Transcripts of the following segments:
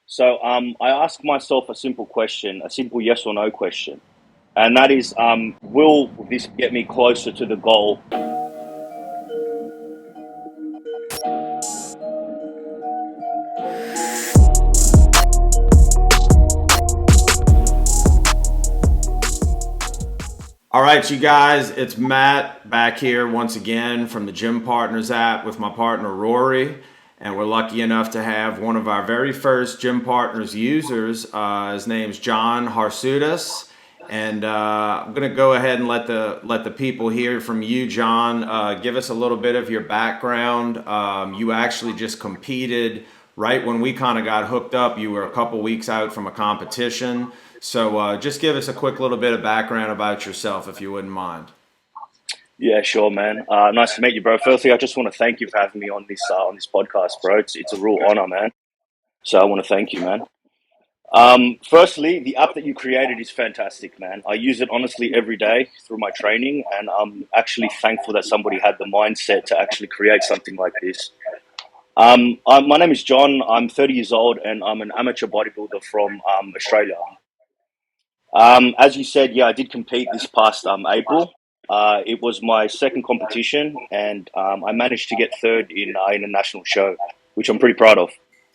So I ask myself a simple question, a simple yes or no question, and that is, will this get me closer to the goal? All right, you guys, it's Matt back here once again from the Gym Partners app with my partner Rory. And we're lucky enough to have one of our very first Gym Partners users. His name's John Harsudas. And I'm going to go ahead and let the people hear from you, John. Give us a little bit of your background. You actually just competed right when we kind of got hooked up. You were a couple weeks out from a competition. So just give us a quick little bit of background about yourself, if you wouldn't mind. Yeah, sure, man. Nice to meet you, bro. Firstly, I just want to thank you for having me on this podcast, bro. It's a real honor, man. So I want to thank you, man. Firstly, the app that you created is fantastic, man. I use it honestly every day through my training, and I'm actually thankful that somebody had the mindset to actually create something like this. My name is John. I'm 30 years old, and I'm an amateur bodybuilder from Australia. As you said, yeah, I did compete this past April. It was my second competition, and I managed to get third in a national show, which I'm pretty proud of.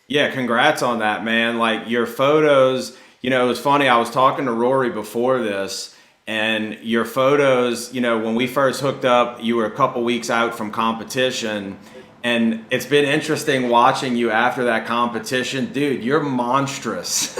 Yeah, congrats on that, man. Like your photos, it was funny. I was talking to Rory before this, and your photos, when we first hooked up, you were a couple weeks out from competition. And it's been interesting watching you after that competition. Dude, you're monstrous.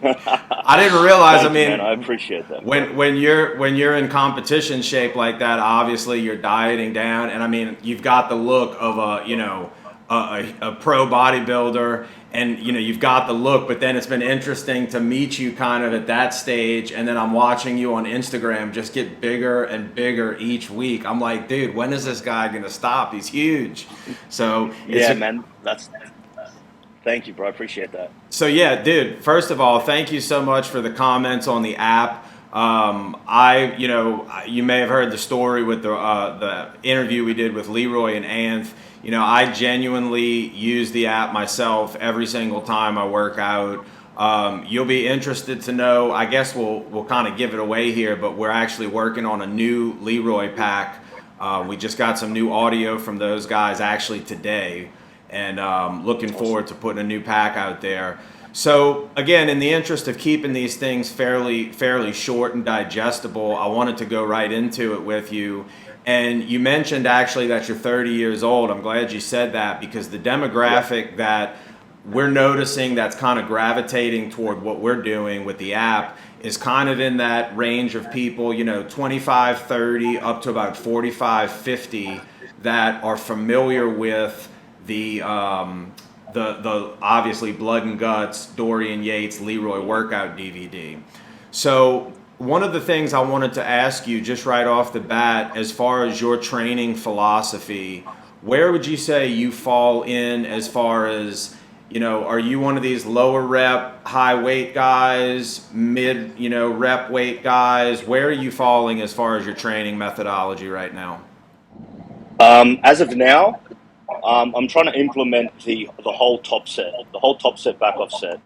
I didn't realize. Thank you, man. I appreciate that. When you're in competition shape like that, obviously you're dieting down, and I mean you've got the look of a pro bodybuilder, and you've got the look. But then it's been interesting to meet you kind of at that stage, and then I'm watching you on Instagram just get bigger and bigger each week. I'm like, dude, when is this guy gonna stop? He's huge. So Yeah, man. That's Thank you, bro. I appreciate that. So yeah, dude. First of all, thank you so much for the comments on the app. You may have heard the story with the interview we did with Leroy and Anth. I genuinely use the app myself every single time I work out. You'll be interested to know. I guess we'll kind of give it away here, but we're actually working on a new Leroy pack. We just got some new audio from those guys actually today, and looking forward to putting a new pack out there. So again, in the interest of keeping these things fairly short and digestible, I wanted to go right into it with you. And you mentioned actually that you're 30 years old. I'm glad you said that, because the demographic that we're noticing that's kind of gravitating toward what we're doing with the app is kind of in that range of people, 25, 30 up to about 45, 50 that are familiar with the obviously Blood and Guts, Dorian Yates, Leroy workout DVD. So one of the things I wanted to ask you just right off the bat, as far as your training philosophy, where would you say you fall in as far as, are you one of these lower rep, high weight guys, mid, rep weight guys? Where are you falling as far as your training methodology right now? As of now, I'm trying to implement the whole top set back off set.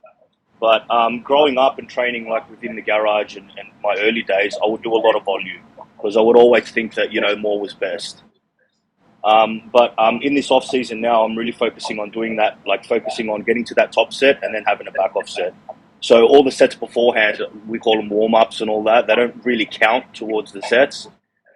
But growing up and training like within the garage and my early days, I would do a lot of volume because I would always think that more was best. But in this off season now, I'm really focusing on doing that, like focusing on getting to that top set and then having a back off set. So all the sets beforehand, we call them warm ups and all that. They don't really count towards the sets.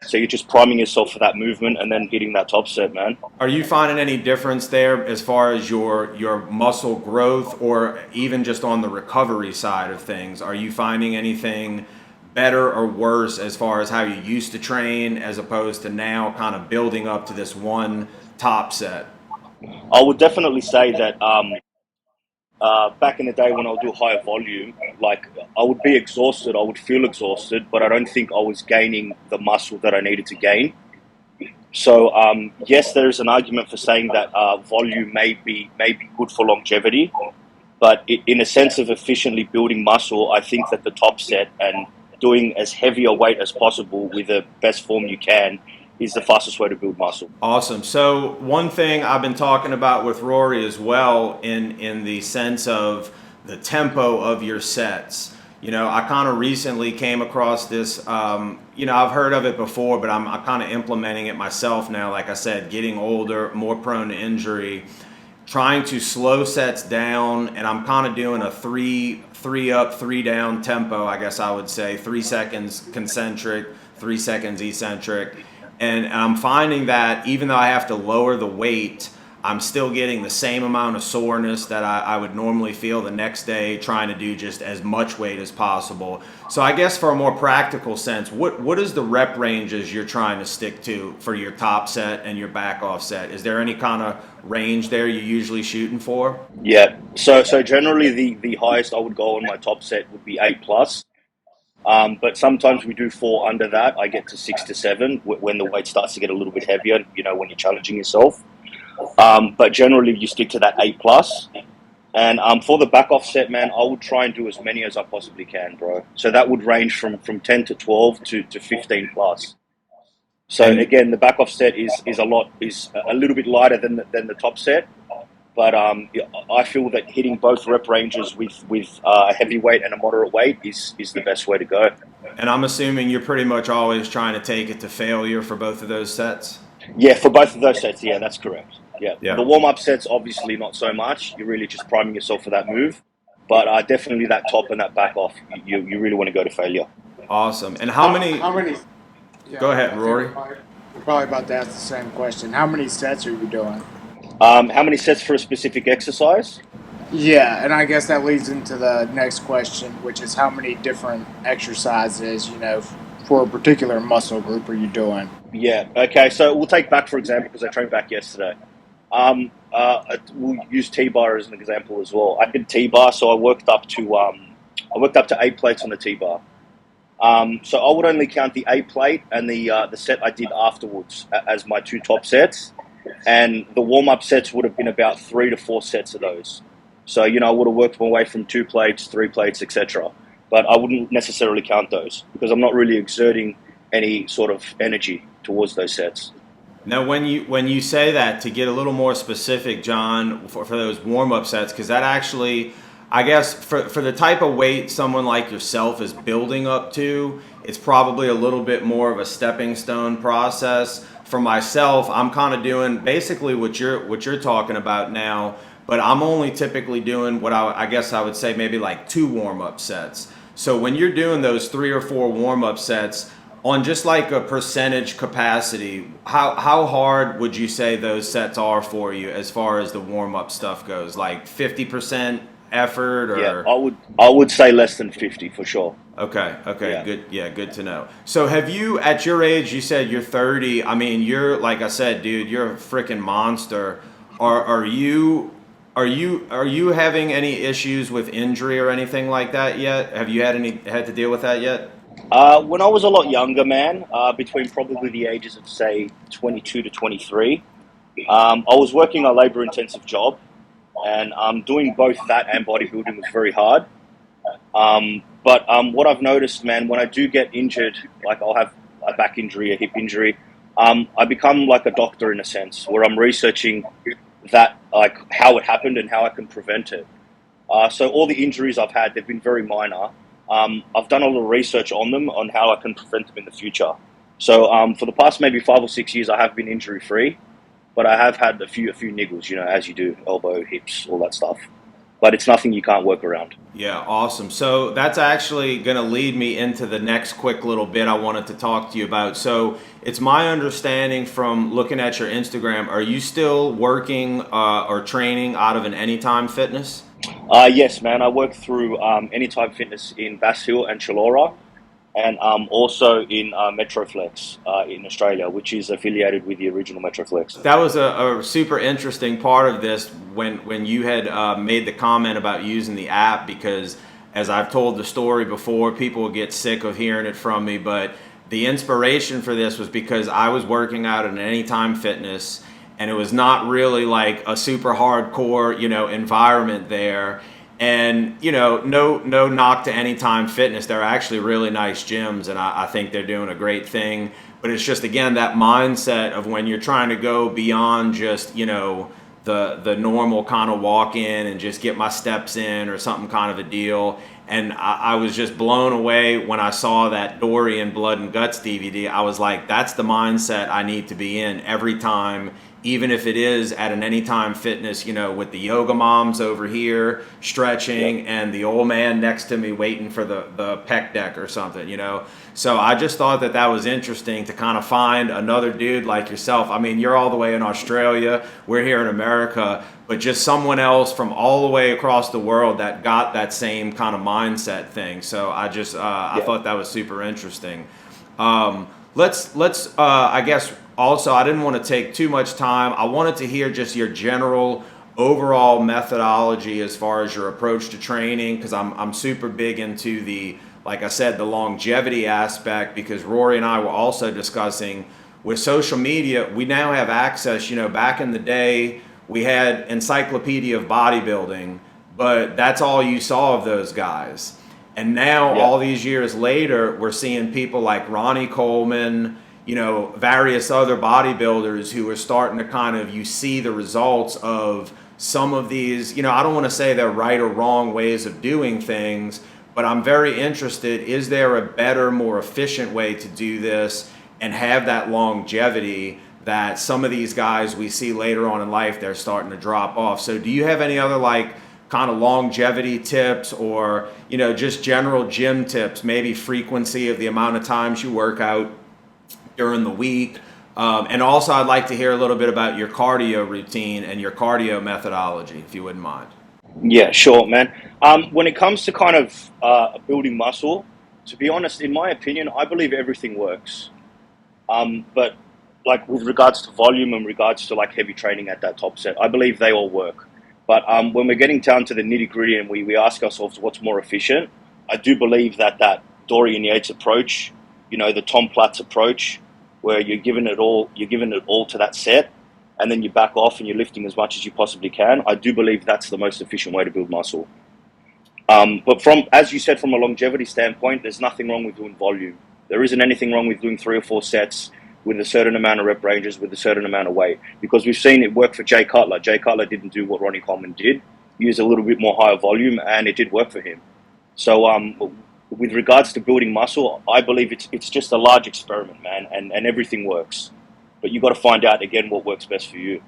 So you're just priming yourself for that movement and then hitting that top set, man. Are you finding any difference there as far as your muscle growth, or even just on the recovery side of things? Are you finding anything better or worse as far as how you used to train as opposed to now kind of building up to this one top set? I would definitely say that back in the day when I would do higher volume, like I would be exhausted, I would feel exhausted, but I don't think I was gaining the muscle that I needed to gain. So yes, there is an argument for saying that volume may be good for longevity, but in a sense of efficiently building muscle, I think that the top set and doing as heavy a weight as possible with the best form you can is the fastest way to build muscle. Awesome. So one thing I've been talking about with Rory as well, in the sense of the tempo of your sets. You know, I kind of recently came across this. You know, I've heard of it before, but I'm kind of implementing it myself now. Like I said, getting older, more prone to injury, trying to slow sets down, and I'm kind of doing a three up, three down tempo. I guess I would say 3 seconds concentric, 3 seconds eccentric. And I'm finding that even though I have to lower the weight, I'm still getting the same amount of soreness that I would normally feel the next day trying to do just as much weight as possible. So I guess for a more practical sense, what is the rep ranges you're trying to stick to for your top set and your back off set? Is there any kind of range there you're usually shooting for? Yeah. So generally the highest I would go on my top set would be 8 plus. But sometimes we do fall under that. I get to 6 to 7 when the weight starts to get a little bit heavier, you know, when you're challenging yourself. But generally you stick to that 8 plus. And for the back off set, man, I would try and do as many as I possibly can, bro. So that would range from 10 to 12 to 15 plus. So again, the back off set is a little bit lighter than the top set. But I feel that hitting both rep ranges with a heavy weight and a moderate weight is the best way to go. And I'm assuming you're pretty much always trying to take it to failure for both of those sets? Yeah, for both of those sets, yeah, that's correct. Yeah. Yeah. The warm-up sets, obviously not so much. You're really just priming yourself for that move. But definitely that top and that back off, you really want to go to failure. Awesome. And how many? Yeah, Go ahead, Rory. We're probably about to ask the same question. How many sets are you doing? How many sets for a specific exercise? Yeah, and I guess that leads into the next question, which is how many different exercises, you know, for a particular muscle group are you doing? Yeah. Okay. So we'll take back, for example, because I trained back yesterday. We'll use T-bar as an example as well. I did T-bar, so I worked up to 8 plates on the T-bar. So I would only count the 8 plate and the set I did afterwards as my 2 top sets, and the warm-up sets would have been about 3 to 4 sets of those. So, you know, I would have worked my way from 2 plates, 3 plates, etc. But I wouldn't necessarily count those because I'm not really exerting any sort of energy towards those sets. Now, when you say that, to get a little more specific, John, for those warm-up sets, because that actually, I guess, for the type of weight someone like yourself is building up to, it's probably a little bit more of a stepping stone process. For myself, I'm kind of doing basically what you're talking about now, but I'm only typically doing what I guess I would say maybe like 2 warm-up sets. So when you're doing those 3 or 4 warm-up sets, on just like a percentage capacity, how hard would you say those sets are for you as far as the warm-up stuff goes? Like 50% effort, or? Yeah, I would say less than 50 for sure. Okay, Yeah. good. Yeah, good to know. So have you, at your age, you said you're 30. I mean, you're, like I said, dude, you're a freaking monster. Are you having any issues with injury or anything like that yet? Have you had to deal with that yet? When I was a lot younger, man, between probably the ages of, say, 22 to 23, I was working a labor-intensive job, and doing both that and bodybuilding was very hard. But what I've noticed, man, when I do get injured, like I'll have a back injury, a hip injury, I become like a doctor in a sense, where I'm researching that, like how it happened and how I can prevent it. So all the injuries I've had, they've been very minor. I've done a little research on them, on how I can prevent them in the future. So for the past maybe 5 or 6 years, I have been injury-free, but I have had a few niggles, you know, as you do, elbow, hips, all that stuff. But it's nothing you can't work around. Yeah, awesome. So that's actually going to lead me into the next quick little bit I wanted to talk to you about. So it's my understanding from looking at your Instagram, are you still working or training out of an Anytime Fitness? Yes, man. I work through Anytime Fitness in Bass Hill and Chullora, and also in Metroflex in Australia, which is affiliated with the original Metroflex. That was a super interesting part of this when you had made the comment about using the app, because as I've told the story before, people will get sick of hearing it from me, but the inspiration for this was because I was working out at an Anytime Fitness, and it was not really like a super hardcore, you know, environment there. And, you know, no knock to Anytime Fitness. They're actually really nice gyms, and I think they're doing a great thing. But it's just, again, that mindset of when you're trying to go beyond just, you know, the normal kind of walk in and just get my steps in or something kind of a deal. And I was just blown away when I saw that Dorian Blood and Guts DVD. I was like, that's the mindset I need to be in every time, even if it is at an Anytime Fitness, you know, with the yoga moms over here stretching and the old man next to me waiting for the pec deck or something, you know. So I just thought that was interesting to kind of find another dude like yourself. I mean, you're all the way in Australia, we're here in America, but just someone else from all the way across the world that got that same kind of mindset thing. So I just, I thought that was super interesting. Let's I guess also, I didn't want to take too much time. I wanted to hear just your general overall methodology as far as your approach to training, because I'm super big into the, like I said, the longevity aspect, because Rory and I were also discussing with social media, we now have access. You know, back in the day, we had Encyclopedia of Bodybuilding, but that's all you saw of those guys. And now, all these years later, we're seeing people like Ronnie Coleman, you know, various other bodybuilders who are starting to kind of, you see the results of some of these, you know, I don't want to say they're right or wrong ways of doing things, but I'm very interested, is there a better, more efficient way to do this and have that longevity that some of these guys we see later on in life, they're starting to drop off? So do you have any other like kind of longevity tips, or, you know, just general gym tips, maybe frequency of the amount of times you work out during the week? And also I'd like to hear a little bit about your cardio routine and your cardio methodology, if you wouldn't mind. Yeah, sure, man. When it comes to kind of building muscle, to be honest, in my opinion, I believe everything works. But like with regards to volume and regards to like heavy training at that top set, I believe they all work. But when we're getting down to the nitty gritty and we ask ourselves what's more efficient, I do believe that Dorian Yates approach, you know, the Tom Platz approach, where you're giving it all to that set, and then you back off and you're lifting as much as you possibly can. I do believe that's the most efficient way to build muscle. But from, as you said, from a longevity standpoint, there's nothing wrong with doing volume. There isn't anything wrong with doing 3 or 4 sets with a certain amount of rep ranges, with a certain amount of weight, because we've seen it work for Jay Cutler. Jay Cutler didn't do what Ronnie Coleman did, use a little bit more higher volume, and it did work for him. So with regards to building muscle, I believe it's just a large experiment, man, and everything works. But you've got to find out, again, what works best for you.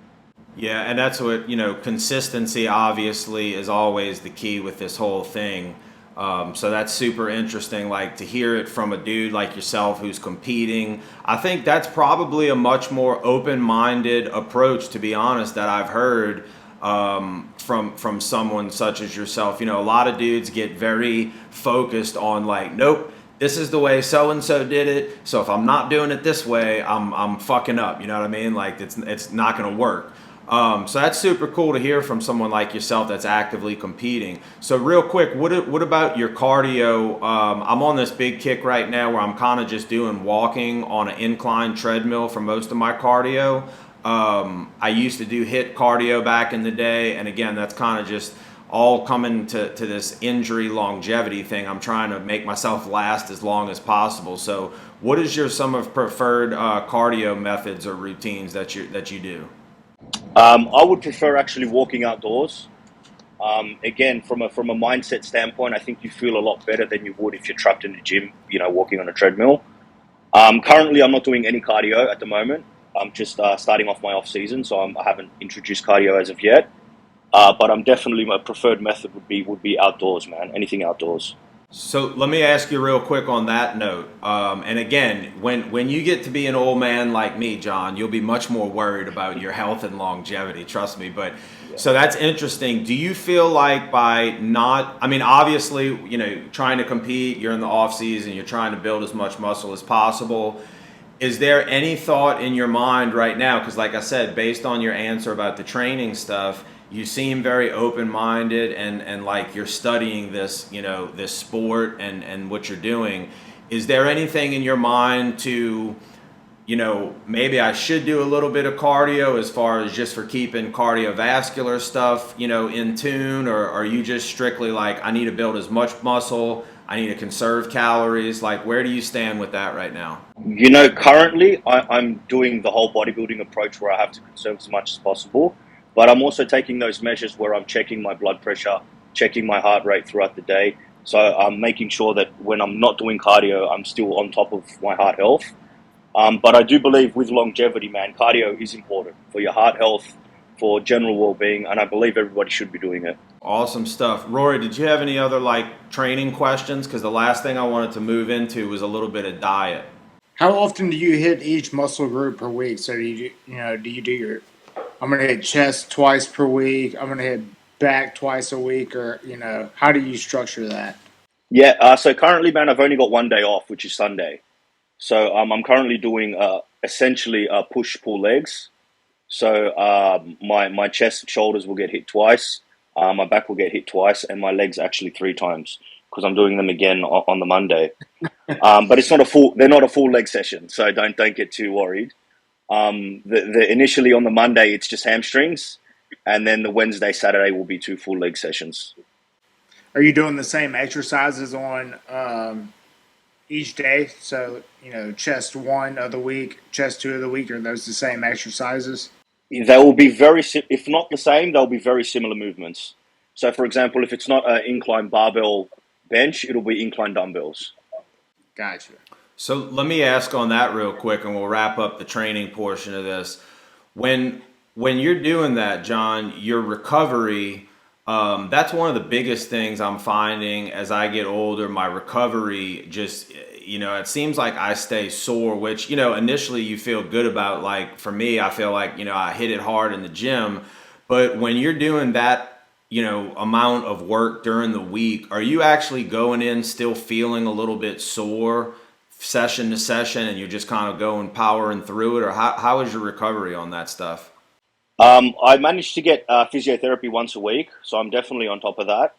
Yeah, and that's what, you know, consistency obviously is always the key with this whole thing. So that's super interesting, like to hear it from a dude like yourself who's competing. I think that's probably a much more open-minded approach, to be honest, that I've heard from someone such as yourself. You know, a lot of dudes get very focused on like, nope, this is the way so-and-so did it, so if I'm not doing it this way, I'm fucking up, you know what I mean? Like, it's not gonna work. So that's super cool to hear from someone like yourself that's actively competing. So real quick, what about your cardio? I'm on this big kick right now where I'm kind of just doing walking on an incline treadmill for most of my cardio. I used to do HIIT cardio back in the day, and again, that's kind of just all coming to this injury longevity thing. I'm trying to make myself last as long as possible. So what is some of preferred cardio methods or routines that you do? I would prefer actually walking outdoors. Again, from a mindset standpoint, I think you feel a lot better than you would if you're trapped in the gym, you know, walking on a treadmill. Currently, I'm not doing any cardio at the moment. I'm just starting off my off season, so I haven't introduced cardio as of yet. But I'm definitely, my preferred method would be outdoors, man. Anything outdoors. So let me ask you real quick on that note. And again, when you get to be an old man like me, John, you'll be much more worried about your health and longevity, trust me. But so that's interesting. Do you feel like by not, I mean, obviously, you know, trying to compete, you're in the off season, you're trying to build as much muscle as possible. Is there any thought in your mind right now? Because like I said, based on your answer about the training stuff, you seem very open-minded and like you're studying this, you know, this sport and what you're doing. Is there anything in your mind to, maybe I should do a little bit of cardio as far as just for keeping cardiovascular stuff, in tune? Or are you just strictly like, I need to build as much muscle, I need to conserve calories? Like, where do you stand with that right now? Currently I'm doing the whole bodybuilding approach where I have to conserve as much as possible, but I'm also taking those measures where I'm checking my blood pressure, checking my heart rate throughout the day. So I'm making sure that when I'm not doing cardio, I'm still on top of my heart health. But I do believe with longevity, man, cardio is important for your heart health, for general well-being, and I believe everybody should be doing it. Awesome stuff. Rory, did you have any other training questions? Because the last thing I wanted to move into was a little bit of diet. How often do you hit each muscle group per week? So do you do your, I'm going to hit chest twice per week, I'm going to hit back twice a week, or, how do you structure that? Yeah, so currently, man, I've only got one day off, which is Sunday. So I'm currently doing essentially push-pull legs. So my chest and shoulders will get hit twice, my back will get hit twice, and my legs actually 3 times because I'm doing them again on the Monday. But it's not a full; they're not a full leg session, so don't get too worried. Initially on the Monday it's just hamstrings, and then the Wednesday, Saturday will be 2 full leg sessions. Are you doing the same exercises on each day? So, chest one of the week, chest two of the week, are those the same exercises? They will be if not the same, they'll be very similar movements. So, for example, if it's not an incline barbell bench, it'll be incline dumbbells. Gotcha. So let me ask on that real quick, and we'll wrap up the training portion of this. When you're doing that, John, your recovery, that's one of the biggest things I'm finding as I get older. My recovery just, it seems like I stay sore, which, initially you feel good about. Like for me, I feel like, I hit it hard in the gym. But when you're doing that, amount of work during the week, are you actually going in still feeling a little bit sore session to session, and you're just kind of going powering through it? Or how is your recovery on that stuff? I managed to get physiotherapy once a week, so I'm definitely on top of that.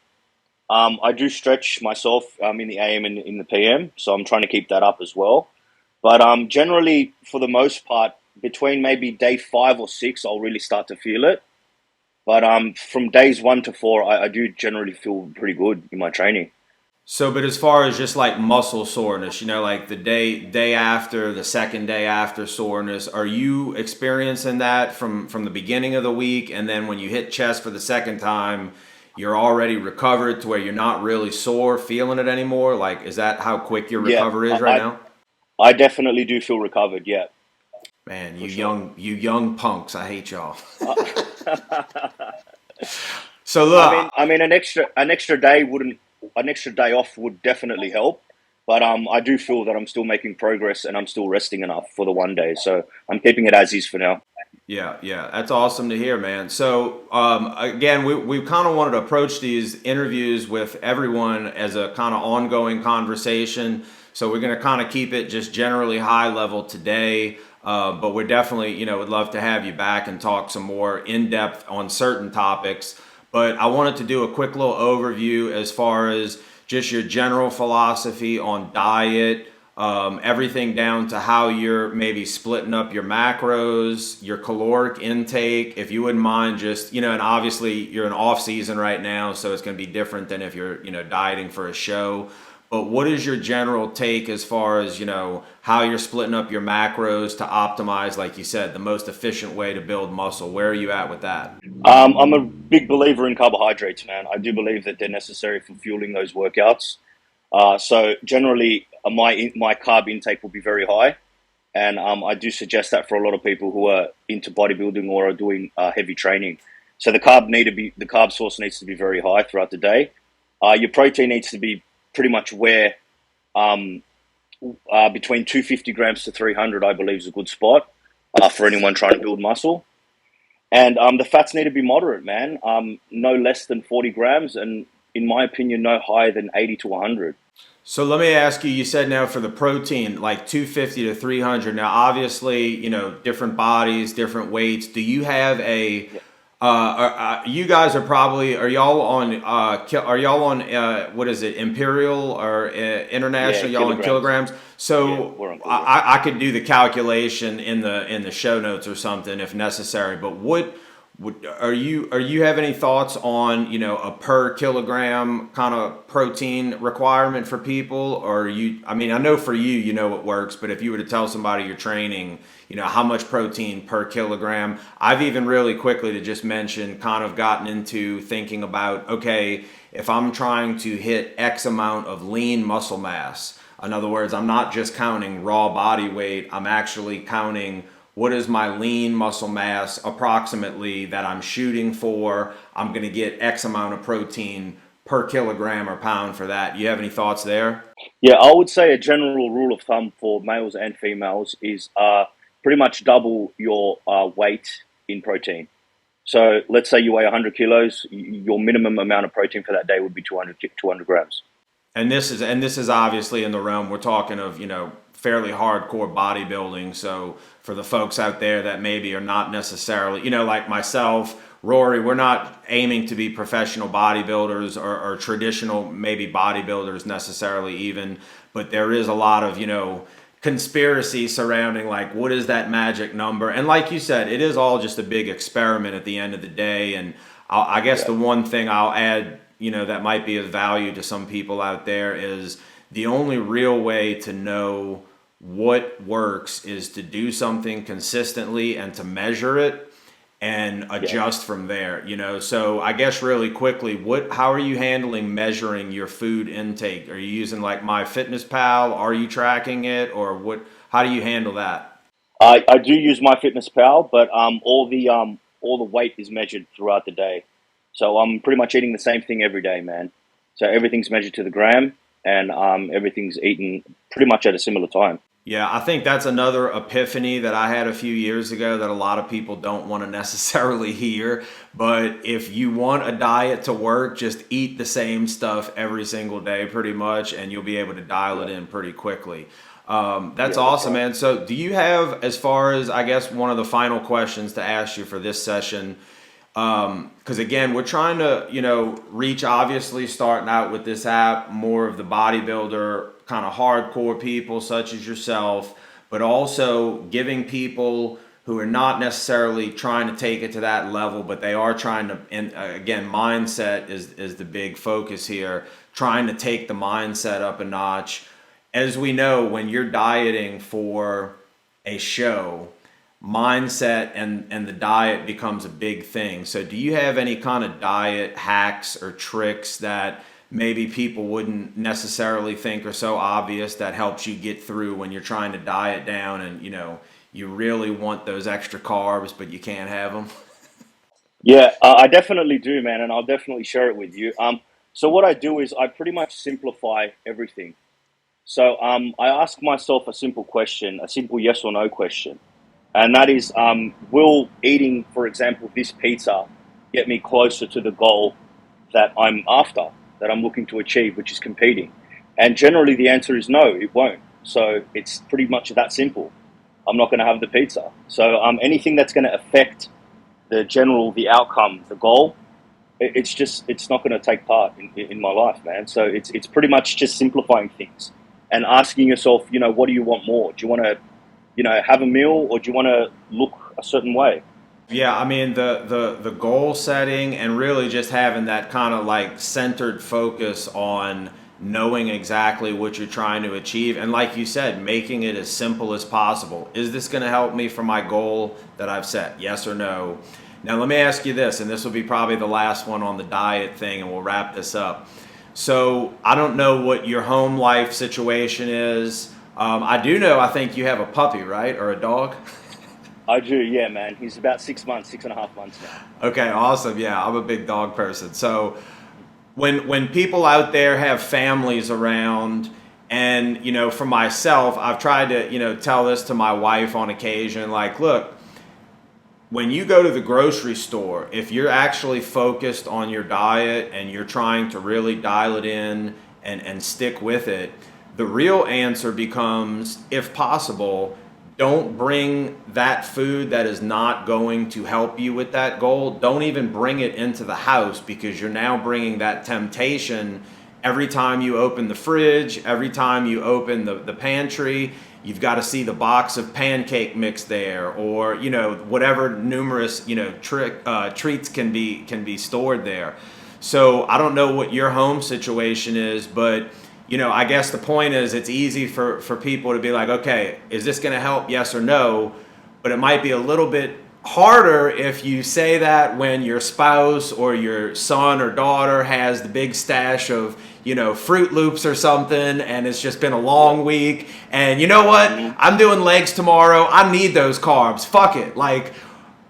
I do stretch myself in the AM and in the PM, so I'm trying to keep that up as well. But generally, for the most part, between maybe day 5 or 6, I'll really start to feel it. But from days 1 to 4, I do generally feel pretty good in my training. So, but as far as just like muscle soreness, like the day after, the second day after soreness, are you experiencing that from the beginning of the week, and then when you hit chest for the second time, you're already recovered to where you're not really sore, feeling it anymore? Like, is that how quick your recovery is right now? I definitely do feel recovered. Yeah. Man, you young punks! I hate y'all. So look, I mean, an extra day off would definitely help. But I do feel that I'm still making progress and I'm still resting enough for the one day. So I'm keeping it as is for now. Yeah, that's awesome to hear, man. So again, we kind of wanted to approach these interviews with everyone as a kind of ongoing conversation. So we're going to kind of keep it just generally high level today. But we're definitely, would love to have you back and talk some more in depth on certain topics. But I wanted to do a quick little overview as far as just your general philosophy on diet, everything down to how you're maybe splitting up your macros, your caloric intake, if you wouldn't mind just, and obviously you're in off season right now, so it's going to be different than if you're, dieting for a show. But what is your general take as far as, how you're splitting up your macros to optimize, like you said, the most efficient way to build muscle? Where are you at with that? I'm a big believer in carbohydrates, man. I do believe that they're necessary for fueling those workouts. So generally, my carb intake will be very high. And I do suggest that for a lot of people who are into bodybuilding or are doing heavy training. So the carb source needs to be very high throughout the day. Your protein needs to be pretty much where between 250 grams to 300, I believe, is a good spot for anyone trying to build muscle. And the fats need to be moderate, man. No less than 40 grams, and in my opinion, no higher than 80 to 100. So let me ask you said now for the protein, like 250 to 300. Now, obviously, different bodies, different weights. Do you have a You guys are probably, are y'all on what is it, imperial or Yeah, international? Y'all in kilograms. kilograms. Yeah, So we're on kilograms. I could do the calculation in the show notes or something if necessary. But what would are you have any thoughts on, a per kilogram kind of protein requirement for people? Or I mean, I know for you, it works, but if you were to tell somebody you're training, how much protein per kilogram? I've even really quickly to just mention kind of gotten into thinking about, okay, if I'm trying to hit X amount of lean muscle mass, in other words, I'm not just counting raw body weight, I'm actually counting what is my lean muscle mass approximately that I'm shooting for. I'm going to get X amount of protein per kilogram or pound for that. You have any thoughts there? Yeah, I would say a general rule of thumb for males and females is pretty much double your weight in protein. So let's say you weigh 100 kilos, your minimum amount of protein for that day would be 200 grams. And this is obviously in the realm we're talking of, fairly hardcore bodybuilding. So for the folks out there that maybe are not necessarily, like myself, Rory, we're not aiming to be professional bodybuilders or traditional maybe bodybuilders necessarily even, but there is a lot of, conspiracy surrounding like what is that magic number. And like you said, it is all just a big experiment at the end of the day. And I guess the one thing I'll add, that might be of value to some people out there is the only real way to know what works is to do something consistently and to measure it and adjust from there. So I guess really quickly, how are you handling measuring your food intake? Are you using like MyFitnessPal? Are you tracking it, or how do you handle that? I do use MyFitnessPal, but all the weight is measured throughout the day. So I'm pretty much eating the same thing every day, man. So everything's measured to the gram, and everything's eaten pretty much at a similar time. Yeah, I think that's another epiphany that I had a few years ago that a lot of people don't want to necessarily hear. But if you want a diet to work, just eat the same stuff every single day pretty much, and you'll be able to dial it in pretty quickly. That's Yeah, that's awesome, right. man. So do you have, as far as, I guess, one of the final questions to ask you for this session, because again, we're trying to, reach, obviously starting out with this app, more of the bodybuilder kind of hardcore people such as yourself, but also giving people who are not necessarily trying to take it to that level, but they are trying to, and again, mindset is the big focus here, trying to take the mindset up a notch. As we know, when you're dieting for a show, mindset and the diet becomes a big thing. So do you have any kind of diet hacks or tricks that maybe people wouldn't necessarily think are so obvious that helps you get through when you're trying to diet down and you really want those extra carbs but you can't have them? Yeah, I definitely do, man, and I'll definitely share it with you. So what I do is I pretty much simplify everything. So I ask myself a simple question, a simple yes or no question, and that is, will eating, for example, this pizza get me closer to the goal that I'm after, that I'm looking to achieve, which is competing? And generally the answer is no, it won't. So it's pretty much that simple. I'm not going to have the pizza. So anything that's going to affect the outcome, the goal, it's not going to take part in my life, man. So it's pretty much just simplifying things and asking yourself, what do you want more? Do you want to, have a meal, or do you want to look a certain way? Yeah, I mean the goal setting and really just having that kind of like centered focus on knowing exactly what you're trying to achieve, and like you said, making it as simple as possible. Is this going to help me for my goal that I've set? Yes or no? Now let me ask you this, and this will be probably the last one on the diet thing, and we'll wrap this up. So I don't know what your home life situation is. I do know, I think you have a puppy, right, or a dog? I do, yeah, man. He's about 6 months, 6.5 months now. Okay, awesome. Yeah, I'm a big dog person. So when people out there have families around, and for myself, I've tried to tell this to my wife on occasion, like, look, when you go to the grocery store, if you're actually focused on your diet and you're trying to really dial it in and stick with it, the real answer becomes, if possible, don't bring that food that is not going to help you with that goal. Don't even bring it into the house, because you're now bringing that temptation every time you open the fridge, every time you open the pantry. You've got to see the box of pancake mix there, or whatever numerous treats can be stored there. So I don't know what your home situation is, but I guess the point is, it's easy for people to be like, okay, is this going to help? Yes or no? But it might be a little bit harder if you say that when your spouse or your son or daughter has the big stash of Fruit Loops or something, and it's just been a long week, and you know what, I'm doing legs tomorrow, I need those carbs, fuck it. Like,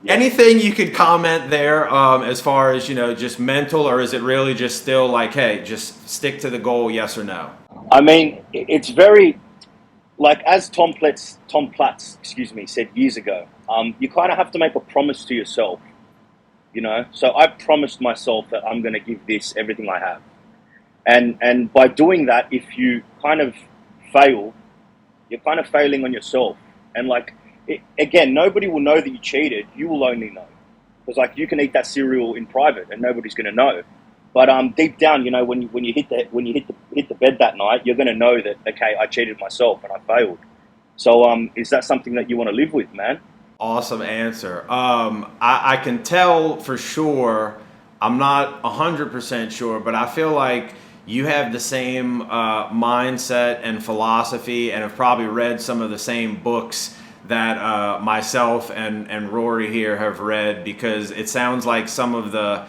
anything you could comment there, as far as just mental, or is it really just still like, hey, just stick to the goal, yes or no? I mean, it's very, like, as Tom Platz, said years ago, you kind of have to make a promise to yourself, So I promised myself that I'm going to give this everything I have. And by doing that, if you kind of fail, you're kind of failing on yourself. And again, nobody will know that you cheated. You will only know, because you can eat that cereal in private and nobody's going to know. But deep down, when you hit the bed that night, you're going to know that, okay, I cheated myself and I failed. So is that something that you want to live with, man? Awesome answer. I can tell for sure. I'm not 100% sure, but I feel like you have the same mindset and philosophy, and have probably read some of the same books that myself and Rory here have read, because it sounds like some of the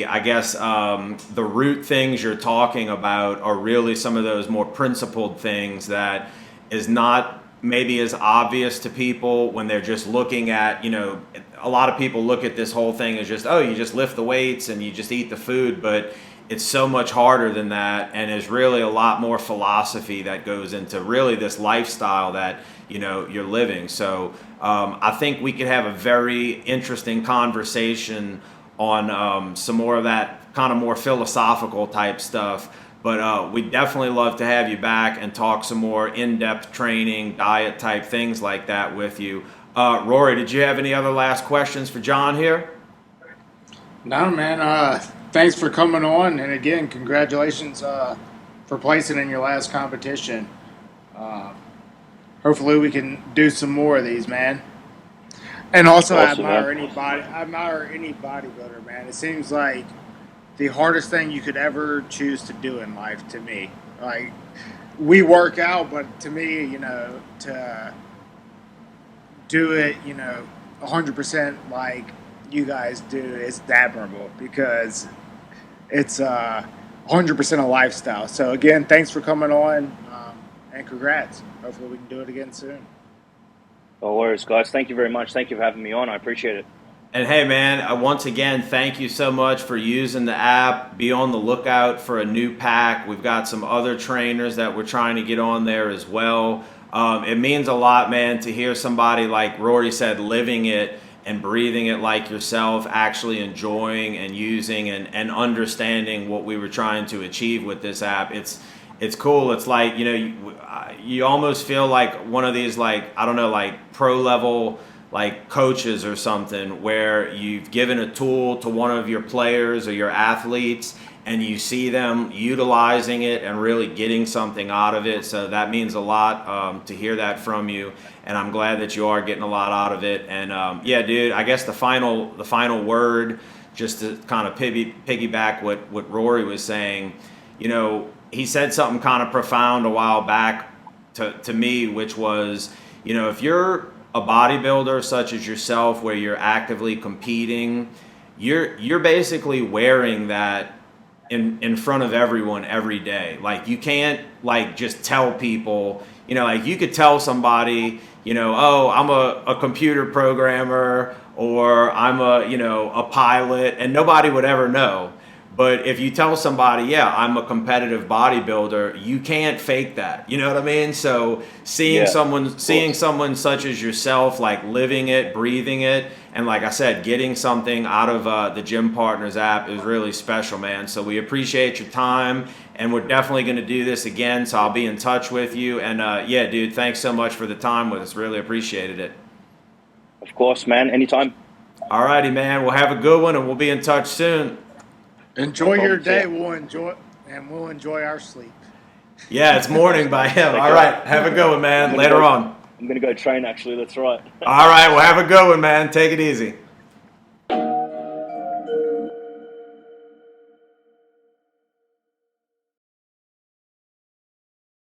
I guess the root things you're talking about are really some of those more principled things that is not maybe as obvious to people when they're just looking at, a lot of people look at this whole thing as just, oh, you just lift the weights and you just eat the food, but it's so much harder than that, and there's really a lot more philosophy that goes into really this lifestyle that you're living. So I think we could have a very interesting conversation on some more of that kind of more philosophical type stuff. But we'd definitely love to have you back and talk some more in-depth training, diet type things like that with you. Rory, did you have any other last questions for John here? No, man. Thanks for coming on, and again, congratulations for placing in your last competition. Hopefully, we can do some more of these, man. And also, Awesome, I admire any bodybuilder, man. It seems like the hardest thing you could ever choose to do in life, to me. Like, we work out, but to me, to do it, 100% like you guys do is admirable, because it's 100% a lifestyle. So again, thanks for coming on, and congrats. Hopefully we can do it again soon. No worries, guys. Thank you very much. Thank you for having me on. I appreciate it. And hey, man, once again, thank you so much for using the app. Be on the lookout for a new pack. We've got some other trainers that we're trying to get on there as well. It means a lot, man, to hear somebody, like Rory said, living it and breathing it like yourself, actually enjoying and using and understanding what we were trying to achieve with this app. It's cool. It's like, you almost feel like one of these, like, I don't know, like pro level, like coaches or something, where you've given a tool to one of your players or your athletes, and you see them utilizing it and really getting something out of it. So that means a lot to hear that from you, and I'm glad that you are getting a lot out of it. And yeah, dude, I guess the final word, just to kind of piggyback what Rory was saying, he said something kind of profound a while back to me, which was, if you're a bodybuilder such as yourself, where you're actively competing, you're basically wearing that in front of everyone every day. Like, you can't just tell people, like you could tell somebody, oh, I'm a computer programmer, or I'm a pilot, and nobody would ever know. But if you tell somebody, yeah, I'm a competitive bodybuilder, you can't fake that. You know what I mean? So seeing someone such as yourself, like living it, breathing it, and like I said, getting something out of the Gym Partners app is really special, man. So we appreciate your time, and we're definitely going to do this again. So I'll be in touch with you. And yeah, dude, thanks so much for the time with us. Really appreciated it. Of course, man. Anytime. All righty, man. We'll have a good one, and we'll be in touch soon. Enjoy your day. We'll enjoy our sleep. Yeah, it's morning by him. All right. Have a good one, man. Later on. I'm going to go train, actually. That's right. All right. Well, have a good one, man. Take it easy.